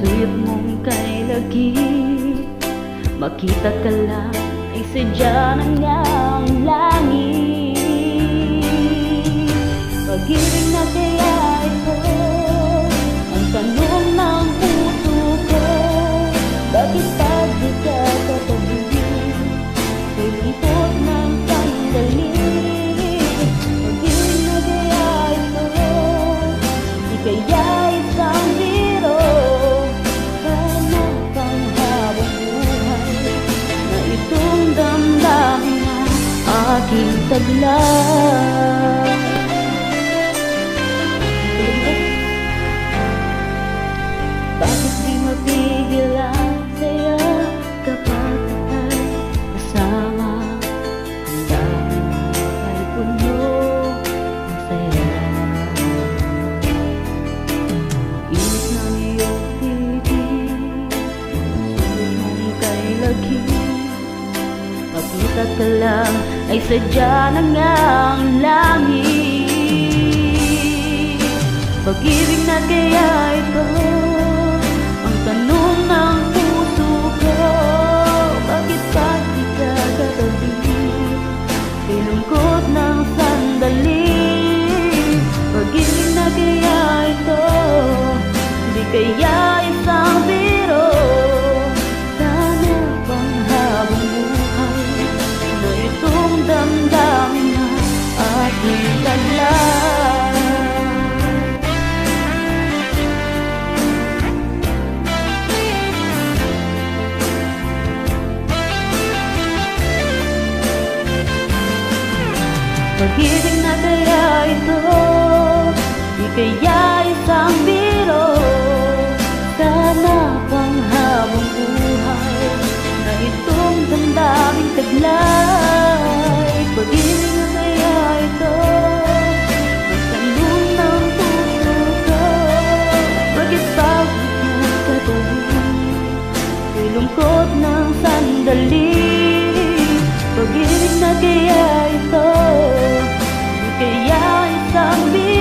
suyot mong kay lagi, makita ka lang ay sadya ng iyang langit. Pag-ibig na kaya ito ang tanong ng puso ko. Bakit pag di ka katabi, may lungkot ng sandali? Pag-ibig na kaya ito, di kaya isang biro. Sana pang habang buhay na itong damdamin na aking taglay. Bakit di mapigil ang saya kapag ay kasama? Ang dami ay puno ng saya. Init ng iyong titig, sulit mong kay lagi, makita ka lang ay sadya ng iyang langit. Pag-ibig na kaya ito ang tanong ng puso ko. Bakit pa di ka katabi, may lungkot ng sandali? Pag-ibig na kaya ito, di kaya isang biro. Sana pang habang buhay na itong damdamin na aking taglay. Pag-ibig na kaya ito, di kaya isang biro. Sana pang habang buhay na itong damdaming taglay. Pag-ibig na kaya ito, ang tanong ng puso ko. Bakit pag di ka katabi, may lungkot ng sandali? Pag-ibig na kaya ito, di kaya isang biro.